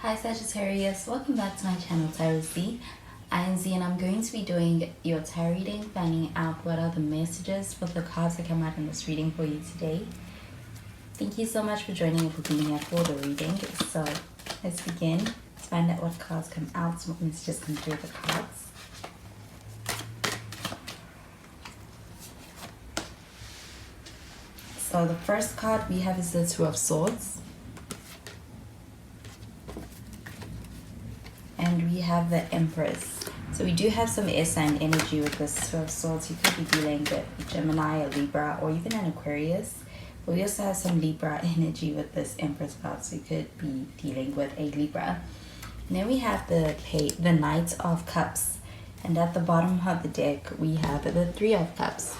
Hi Sagittarius, welcome back to my channel Tarot Z. I am Z and I'm going to be doing your tarot reading, finding out what are the messages for the cards that come out in this reading for you today. Thank you so much for joining and for being here for the reading. So let's begin. Let's find out what cards come out, what messages come through the cards. So the first card we have is the Two of Swords. And we have the Empress. So we do have some air sign energy with this Two of Swords. You could be dealing with Gemini, a Libra, or even an Aquarius. But we also have some Libra energy with this Empress card. So you could be dealing with a Libra. And then we have the Knight of Cups. And at the bottom of the deck, we have the Three of Cups.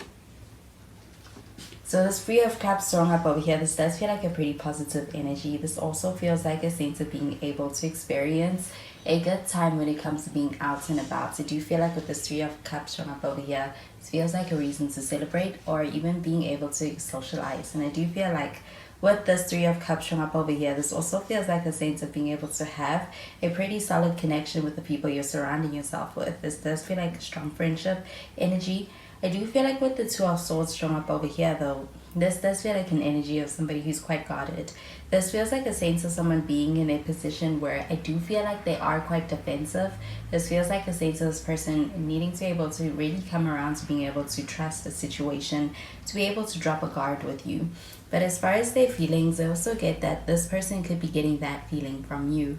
So this Three of Cups thrown up over here, this does feel like a pretty positive energy. This also feels like a sense of being able to experience a good time when it comes to being out and about. So I do feel like with this Three of Cups thrown up over here, this feels like a reason to celebrate or even being able to socialize. And I do feel like with this Three of Cups showing up over here, this also feels like a sense of being able to have a pretty solid connection with the people you're surrounding yourself with. This does feel like a strong friendship energy. I do feel like with the Two of Swords showing up over here though, this does feel like an energy of somebody who's quite guarded. This feels like a sense of someone being in a position where I do feel like they are quite defensive. This feels like a sense of this person needing to be able to really come around to being able to trust the situation, to be able to drop a guard with you. But as far as their feelings, I also get that this person could be getting that feeling from you.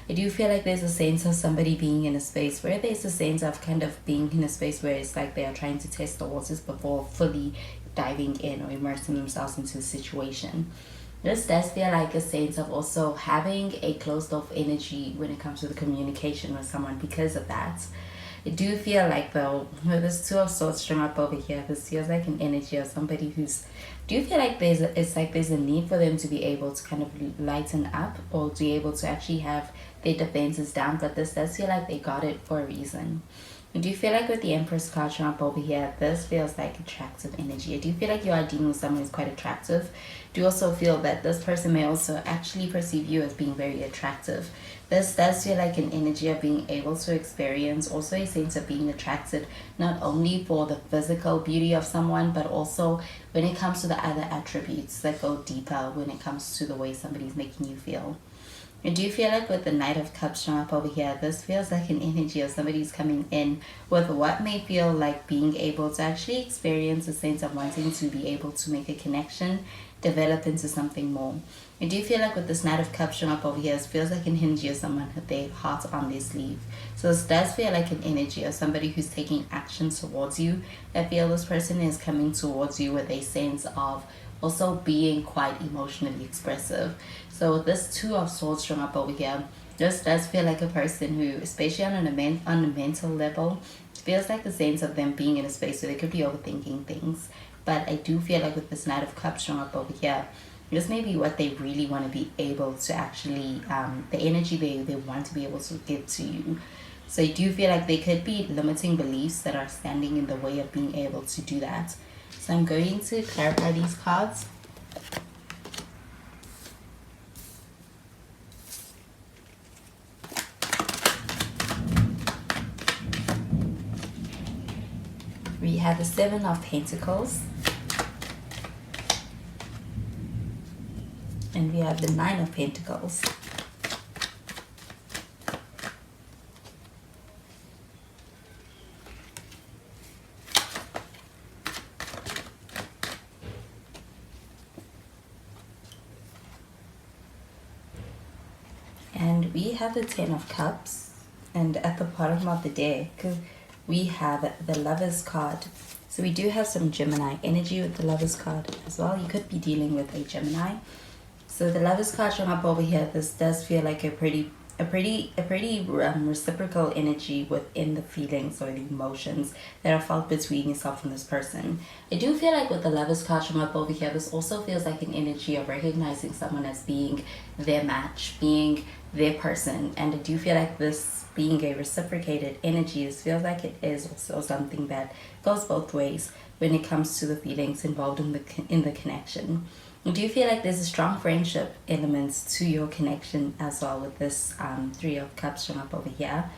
I do feel like there's a sense of somebody being in a space where there's a sense of kind of being in a space where it's like they are trying to test the waters before fully diving in or immersing themselves into the situation. This does feel like a sense of also having a closed off energy when it comes to the communication with someone because of that. I do feel like though, with this Two of Swords strung up over here, this feels like an energy of somebody who's, do you feel like there's a need for them to be able to kind of lighten up or to be able to actually have their defenses down, but this does feel like they got it for a reason. I do feel like with the Empress card showing up over here, this feels like attractive energy. I do feel like you are dealing with someone who's quite attractive. I do also feel that this person may also actually perceive you as being very attractive. This does feel like an energy of being able to experience also a sense of being attracted not only for the physical beauty of someone, but also when it comes to the other attributes that go deeper when it comes to the way somebody's making you feel. I do feel like with the Knight of Cups showing up over here, this feels like an energy of somebody's coming in with what may feel like being able to actually experience a sense of wanting to be able to make a connection, develop into something more. I do feel like with this Knight of Cups showing up over here, it feels like an energy of someone with their heart on their sleeve. So this does feel like an energy of somebody who's taking action towards you. I feel this person is coming towards you with a sense of also being quite emotionally expressive. So with this Two of Swords showing up over here, this does feel like a person who, especially on a mental level, feels like the sense of them being in a space where they could be overthinking things. But I do feel like with this Knight of Cups showing up over here, this may be what they really want to be able to actually, the energy they want to be able to give to you. So I do feel like they could be limiting beliefs that are standing in the way of being able to do that. So I'm going to clarify these cards. We have the Seven of Pentacles. And we have the Nine of Pentacles. And we have the Ten of Cups. And at the bottom of the deck, we have the Lover's card. So we do have some Gemini energy with the Lover's card as well. You could be dealing with a Gemini. So the Lover's card showing up over here, this does feel like a pretty reciprocal energy within the feelings or the emotions that are felt between yourself and this person. I do feel like with the Lover's card showing up over here, this also feels like an energy of recognizing someone as being their match, being their person. And I do feel like this being a reciprocated energy, this feels like it is also something that goes both ways when it comes to the feelings involved in the connection. Do you feel like there's a strong friendship elements to your connection as well with this Three of Cups showing up over here?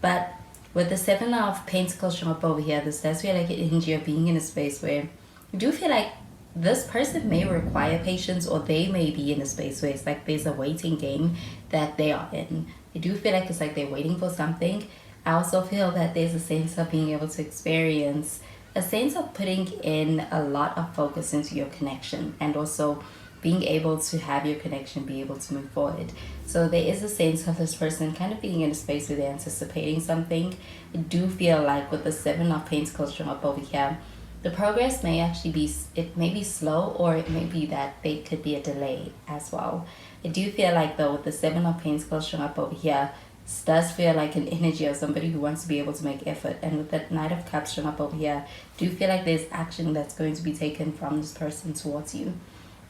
But with the Seven of Pentacles showing up over here, this does feel like an energy of being in a space where you do feel like this person may require patience, or they may be in a space where it's like there's a waiting game that they are in. I do feel like it's like they're waiting for something. I also feel that there's a sense of being able to experience a sense of putting in a lot of focus into your connection, and also being able to have your connection be able to move forward. So there is a sense of this person kind of being in a space where they're anticipating something. I do feel like with the Seven of Pentacles showing up over here, the progress may actually be, it may be slow, or it may be that there could be a delay as well. I do feel like though with the Seven of Pentacles showing up over here, this does feel like an energy of somebody who wants to be able to make effort. And with that Knight of Cups showing up over here, do feel like there's action that's going to be taken from this person towards you.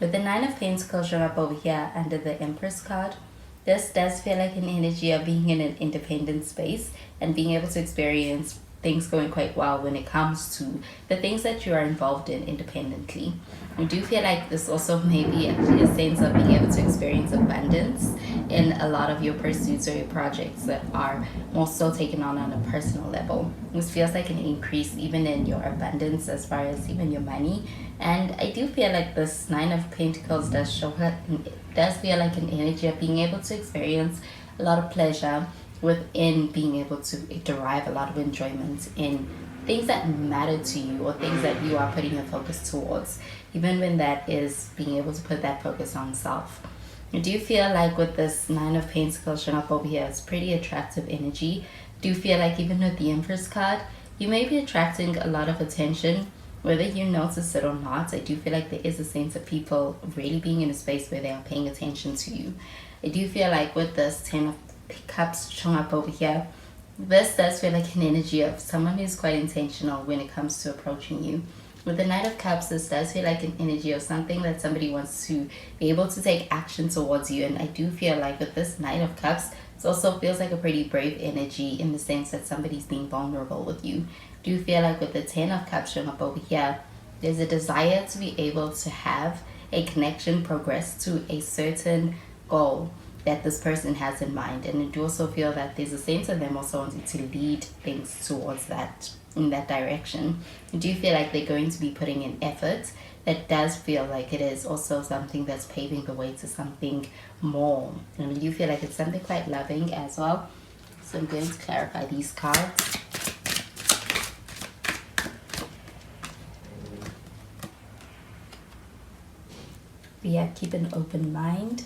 With the Nine of Pentacles showing up over here under the Empress card, this does feel like an energy of being in an independent space and being able to experience things going quite well when it comes to the things that you are involved in independently. I do feel like this also may be actually a sense of being able to experience abundance in a lot of your pursuits or your projects that are more so taken on a personal level. This feels like an increase even in your abundance as far as even your money. And I do feel like this Nine of Pentacles does show up, does feel like an energy of being able to experience a lot of pleasure within being able to derive a lot of enjoyment in things that matter to you, or things that you are putting your focus towards, even when that is being able to put that focus on self. Do you feel like with this Nine of Pentacles showing up over here, it's pretty attractive energy? Do you feel like even with the Empress card, you may be attracting a lot of attention, whether you notice it or not? I do feel like there is a sense of people really being in a space where they are paying attention to you. I do feel like with this Ten of Cups showing up over here, this does feel like an energy of someone who's quite intentional when it comes to approaching you. With the Knight of Cups, this does feel like an energy of something that somebody wants to be able to take action towards you. And I do feel like with this Knight of Cups, it also feels like a pretty brave energy in the sense that somebody's being vulnerable with you. I do feel like with the Ten of Cups showing up over here, there's a desire to be able to have a connection progress to a certain goal that this person has in mind. And I do also feel that there's a sense of them also wanting to lead things towards that, in that direction. I do feel like they're going to be putting in effort that does feel like it is also something that's paving the way to something more. And I do feel like it's something quite loving as well. So I'm going to clarify these cards. We have keep an open mind.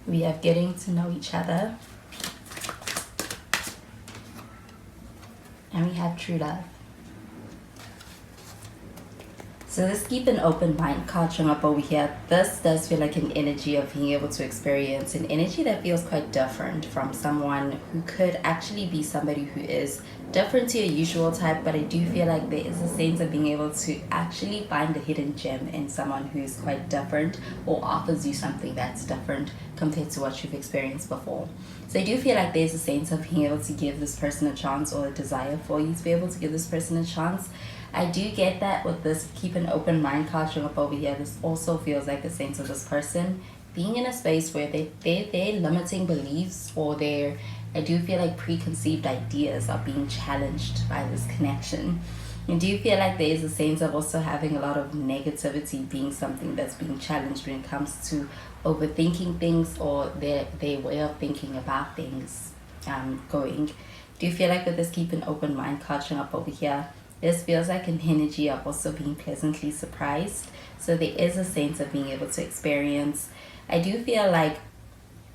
We have getting to know each other. And we have true love. So let's keep an open mind card showing up over here. This does feel like an energy of being able to experience an energy that feels quite different from someone who could actually be somebody who is different to your usual type. But I do feel like there is a sense of being able to actually find a hidden gem in someone who is quite different, or offers you something that's different compared to what you've experienced before. So I do feel like there's a sense of being able to give this person a chance, or a desire for you to be able to give this person a chance. I do get that with this keep an open mind card showing up over here. This also feels like a sense of this person being in a space where their limiting beliefs, or their, I do feel like preconceived ideas are being challenged by this connection. And do you feel like there is a sense of also having a lot of negativity being something that's being challenged when it comes to overthinking things, or their way of thinking about things going? Do you feel like with this keep an open mind card showing up over here, this feels like an energy of also being pleasantly surprised? So there is a sense of being able to experience, I do feel like,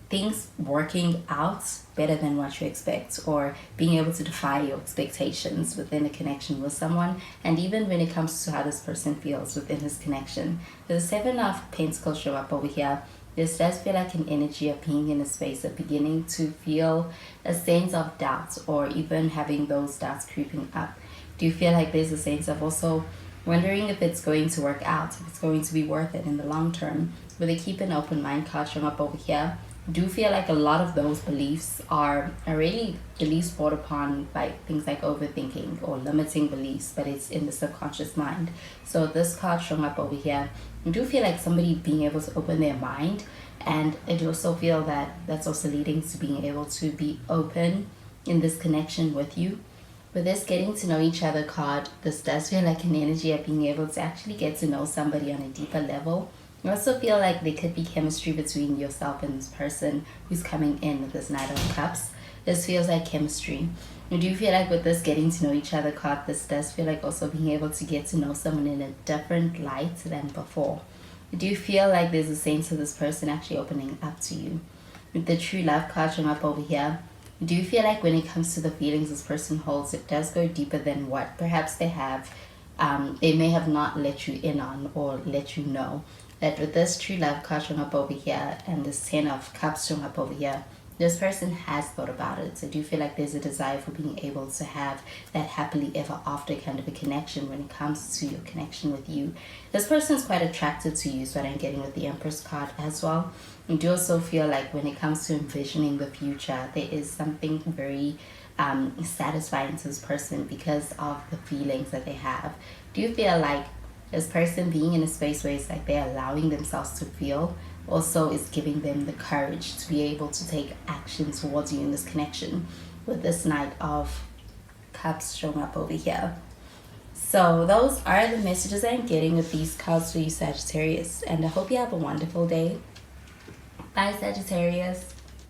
things working out better than what you expect, or being able to defy your expectations within a connection with someone. And even when it comes to how this person feels within this connection. The Seven of Pentacles show up over here. This does feel like an energy of being in a space of beginning to feel a sense of doubt, or even having those doubts creeping up. Do you feel like there's a sense of also wondering if it's going to work out, if it's going to be worth it in the long term? With a keep an open mind card showing up over here, Do feel like a lot of those beliefs are really beliefs brought upon by things like overthinking or limiting beliefs, but it's in the subconscious mind. So this card showing up over here, I do feel like somebody being able to open their mind, and I do also feel that that's also leading to being able to be open in this connection with you. With this getting to know each other card, this does feel like an energy of being able to actually get to know somebody on a deeper level. I also feel like there could be chemistry between yourself and this person who's coming in with this Knight of Cups. This feels like chemistry. I do feel like with this getting to know each other card, this does feel like also being able to get to know someone in a different light than before. I do feel like there's a sense of this person actually opening up to you. With the true love card showing up over here, I do feel like when it comes to the feelings this person holds, it does go deeper than what perhaps they may have not let you in on or let you know. That with this true love card showing up over here and this 10 of Cups showing up over here, this person has thought about it. So I do feel like there's a desire for being able to have that happily ever after kind of a connection when it comes to your connection with you. This person is quite attracted to you, is what I'm getting with the Empress card as well. I do also feel like when it comes to envisioning the future, there is something very satisfying to this person because of the feelings that they have. Do you feel like this person being in a space where it's like they're allowing themselves to feel also is giving them the courage to be able to take action towards you in this connection with this Knight of Cups showing up over here. So those are the messages I'm getting with these cards for you, Sagittarius, and I hope you have a wonderful day. Bye, Sagittarius.